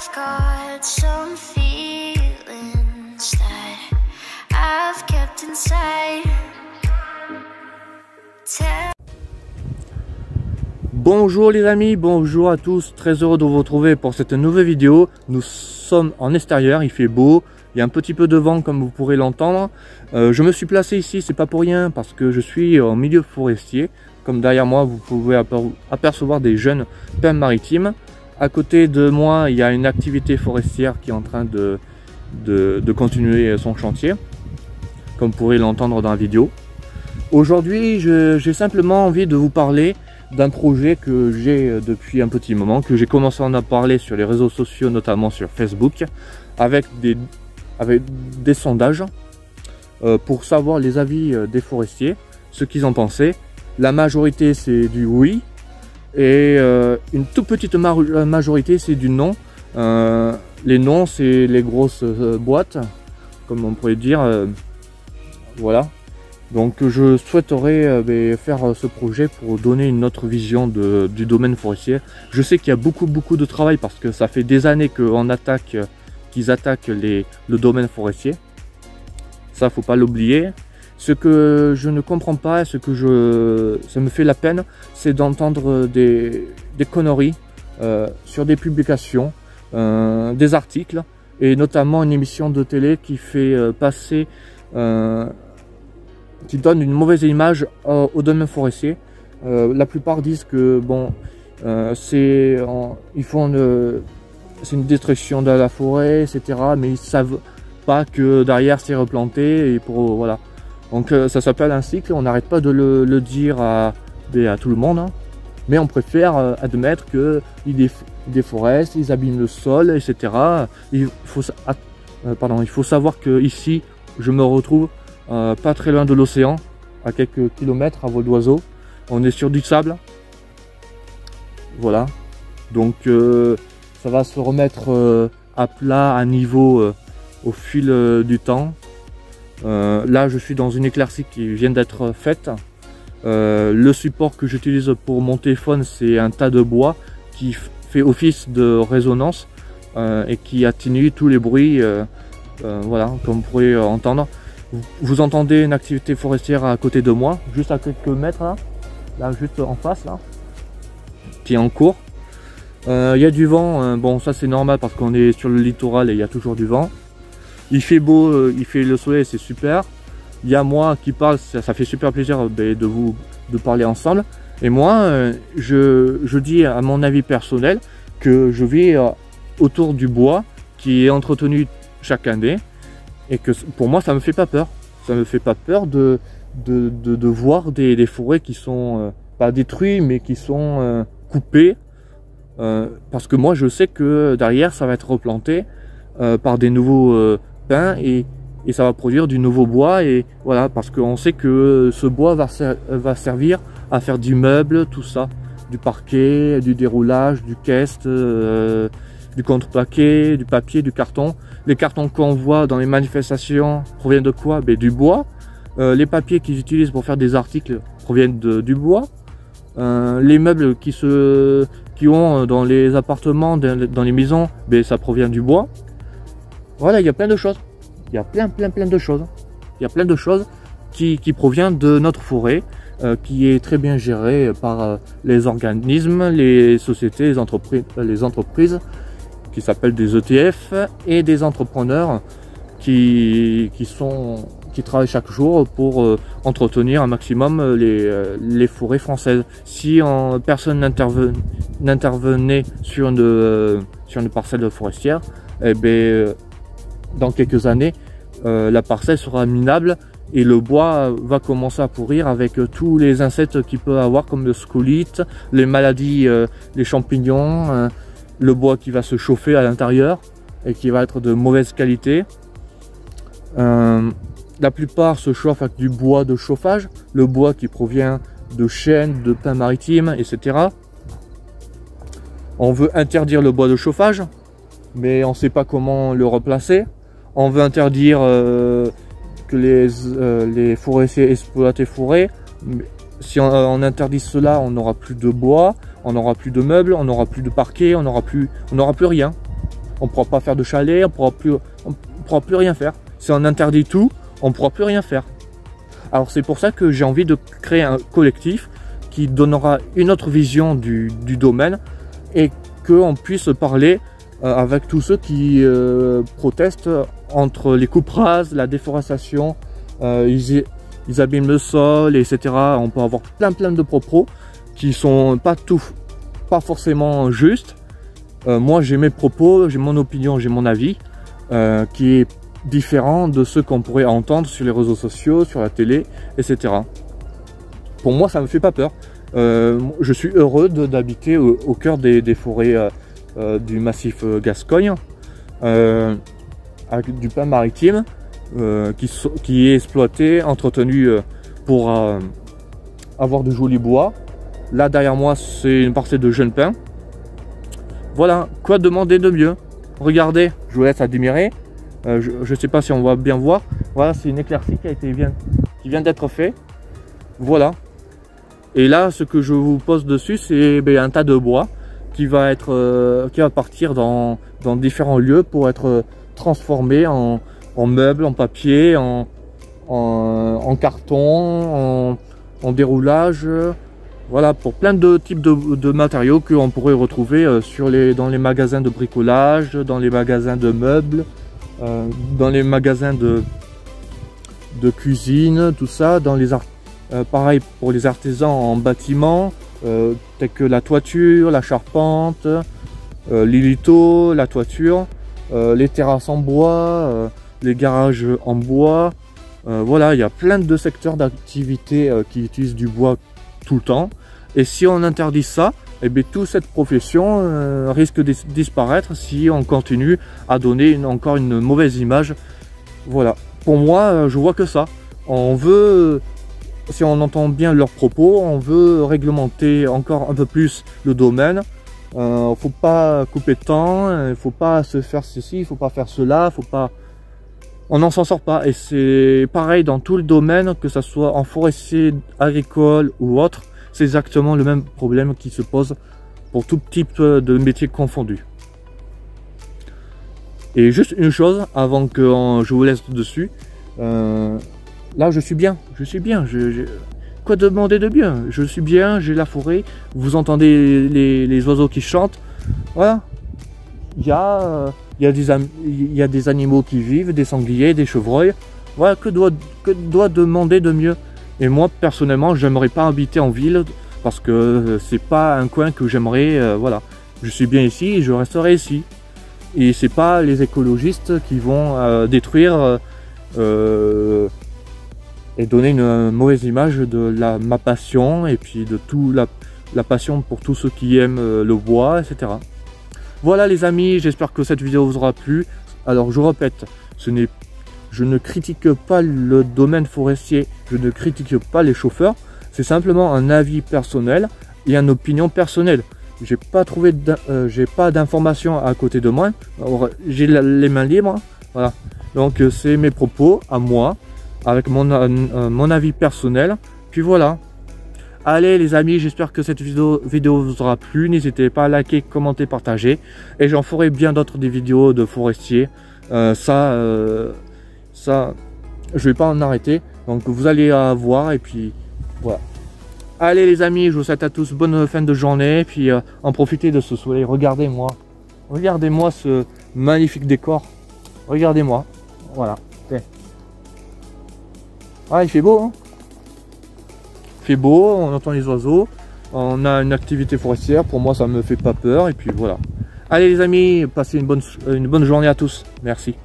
I've got some feelings that I've kept inside. Bonjour les amis, bonjour à tous, très heureux de vous retrouver pour cette nouvelle vidéo. Nous sommes en extérieur, il fait beau, il y a un petit peu de vent comme vous pourrez l'entendre. Je me suis placé ici, c'est pas pour rien, parce que je suis en milieu forestier. Comme derrière moi, vous pouvez apercevoir des jeunes pins maritimes. À côté de moi, il y a une activité forestière qui est en train de continuer son chantier, comme vous pourrez l'entendre dans la vidéo. Aujourd'hui, j'ai simplement envie de vous parler d'un projet que j'ai depuis un petit moment, que j'ai commencé à en parler sur les réseaux sociaux, notamment sur Facebook, avec des sondages pour savoir les avis des forestiers, ce qu'ils en pensaient. La majorité c'est du oui et une toute petite majorité c'est du non. Les non c'est les grosses boîtes, comme on pourrait dire, voilà. Donc je souhaiterais faire ce projet pour donner une autre vision du domaine forestier. Je sais qu'il y a beaucoup de travail parce que ça fait des années qu'ils attaquent le domaine forestier. Ça faut pas l'oublier. Ce que je ne comprends pas, ça me fait la peine, c'est d'entendre des conneries sur des publications, des articles, et notamment une émission de télé qui fait passer, qui donne une mauvaise image au domaine forestier. La plupart disent que bon, c'est une destruction de la forêt, etc. Mais ils savent pas que derrière c'est replanté et voilà. Donc ça s'appelle un cycle, on n'arrête pas de le dire à tout le monde, hein. Mais on préfère admettre qu'ils déforestent, ils abîment le sol, etc. Il faut savoir que ici, je me retrouve pas très loin de l'océan, à quelques kilomètres à vol d'oiseau. On est sur du sable. Voilà. Donc ça va se remettre à plat, à niveau au fil du temps. Là je suis dans une éclaircie qui vient d'être faite. Le support que j'utilise pour mon téléphone, c'est un tas de bois qui fait office de résonance et qui atténue tous les bruits, voilà, comme vous pourrez entendre. Vous entendez une activité forestière à côté de moi, juste à quelques mètres là juste en face là, qui est en cours. Il y a du vent, bon ça c'est normal parce qu'on est sur le littoral et il y a toujours du vent. Il fait beau, il fait le soleil, c'est super. Il y a moi qui parle, ça fait super plaisir de parler ensemble. Et moi, je dis à mon avis personnel que je vis autour du bois qui est entretenu chaque année. Et que pour moi, ça me fait pas peur. Ça me fait pas peur de voir des forêts qui sont pas détruites, mais qui sont coupées. Parce que moi, je sais que derrière, ça va être replanté par des nouveaux pins et ça va produire du nouveau bois, et voilà, parce qu'on sait que ce bois va servir à faire du meuble, tout ça, du parquet, du déroulage, du cast, du contreplaqué, du papier, du carton. Les cartons qu'on voit dans les manifestations proviennent de quoi? Du bois. Les papiers qu'ils utilisent pour faire des articles proviennent du bois. Les meubles qui ont dans les appartements, dans les maisons, ça provient du bois. Voilà, il y a plein de choses. Il y a plein de choses. Il y a plein de choses qui proviennent de notre forêt, qui est très bien gérée par les organismes, les sociétés, les entreprises qui s'appellent des ETF, et des entrepreneurs qui travaillent chaque jour pour entretenir un maximum les forêts françaises. Si personne n'intervenait sur une parcelle forestière, dans quelques années, la parcelle sera minable et le bois va commencer à pourrir avec tous les insectes qu'il peut avoir, comme le scolite, les maladies, les champignons, le bois qui va se chauffer à l'intérieur et qui va être de mauvaise qualité. La plupart se chauffent avec du bois de chauffage, le bois qui provient de chênes, de pins maritimes, etc. On veut interdire le bois de chauffage, mais on ne sait pas comment le remplacer. On veut interdire que les forestiers exploitent les forêts. Si on interdit cela, on n'aura plus de bois, on n'aura plus de meubles, on n'aura plus de parquet, on n'aura plus rien. on ne pourra pas faire de chalet, on pourra plus rien faire. Si on interdit tout, on ne pourra plus rien faire. Alors c'est pour ça que j'ai envie de créer un collectif qui donnera une autre vision du domaine et qu'on puisse parler avec tous ceux qui protestent entre les coupes rases, la déforestation, ils abîment le sol, etc. On peut avoir plein de propos qui sont pas forcément justes. Moi j'ai mes propos, j'ai mon opinion, j'ai mon avis qui est différent de ceux qu'on pourrait entendre sur les réseaux sociaux, sur la télé, etc. Pour moi ça me fait pas peur. Je suis heureux d'habiter au cœur des forêts du massif Gascogne, avec du pain maritime qui est exploité, entretenu pour avoir du joli bois. Là derrière moi c'est une parcelle de jeunes pins. Voilà, quoi demander de mieux? Regardez, je vous laisse admirer. Je ne sais pas si on va bien voir. Voilà, c'est une éclaircie qui vient d'être faite. Voilà. Et là, ce que je vous pose dessus, c'est un tas de bois qui va partir dans différents lieux pour être transformé en meubles, en papier, en carton, en déroulage. Voilà, pour plein de types de matériaux qu'on pourrait retrouver dans les magasins de bricolage, dans les magasins de meubles, dans les magasins de cuisine, tout ça, pareil pour les artisans en bâtiment, tels que la toiture, la charpente, les liteaux, la toiture, les terrasses en bois, les garages en bois. Voilà, il y a plein de secteurs d'activité qui utilisent du bois tout le temps. Et si on interdit ça, eh bien, toute cette profession risque de disparaître si on continue à donner encore une mauvaise image. Voilà, pour moi, je vois que ça. On veut, si on entend bien leurs propos, on veut réglementer encore un peu plus le domaine. Faut pas couper de temps, il faut pas se faire ceci, il faut pas faire cela, faut pas... On n'en s'en sort pas. Et c'est pareil dans tout le domaine, que ce soit en forestier, agricole ou autre. C'est exactement le même problème qui se pose pour tout type de métier confondu. Et juste une chose, avant que je vous laisse dessus, là je suis bien, quoi demander de bien? Je suis bien, j'ai la forêt, vous entendez les oiseaux qui chantent, voilà. Il y a des animaux qui vivent, des sangliers, des chevreuils, voilà, que doit demander de mieux? Et moi personnellement j'aimerais pas habiter en ville parce que c'est pas un coin que j'aimerais, voilà. Je suis bien ici et je resterai ici. Et c'est pas les écologistes qui vont détruire et donner une mauvaise image de ma passion et puis de tout la passion pour tous ceux qui aiment le bois, etc. Voilà les amis, j'espère que cette vidéo vous aura plu. Alors je répète, je ne critique pas le domaine forestier, je ne critique pas les chauffeurs, c'est simplement un avis personnel et une opinion personnelle. J'ai pas d'informations à côté de moi, j'ai les mains libres, voilà. Donc c'est mes propos à moi, avec mon avis personnel, puis voilà. Allez les amis, j'espère que cette vidéo vous aura plu, n'hésitez pas à liker, commenter, partager, et j'en ferai bien d'autres des vidéos de forestiers, ça je vais pas en arrêter, donc vous allez voir, et puis voilà. Allez les amis, je vous souhaite à tous bonne fin de journée, puis en profitez de ce soleil. Regardez-moi ce magnifique décor, regardez-moi, voilà. Ah, il fait beau, hein, il fait beau, on entend les oiseaux, on a une activité forestière, pour moi ça me fait pas peur, et puis voilà. Allez les amis, passez une bonne journée à tous, merci.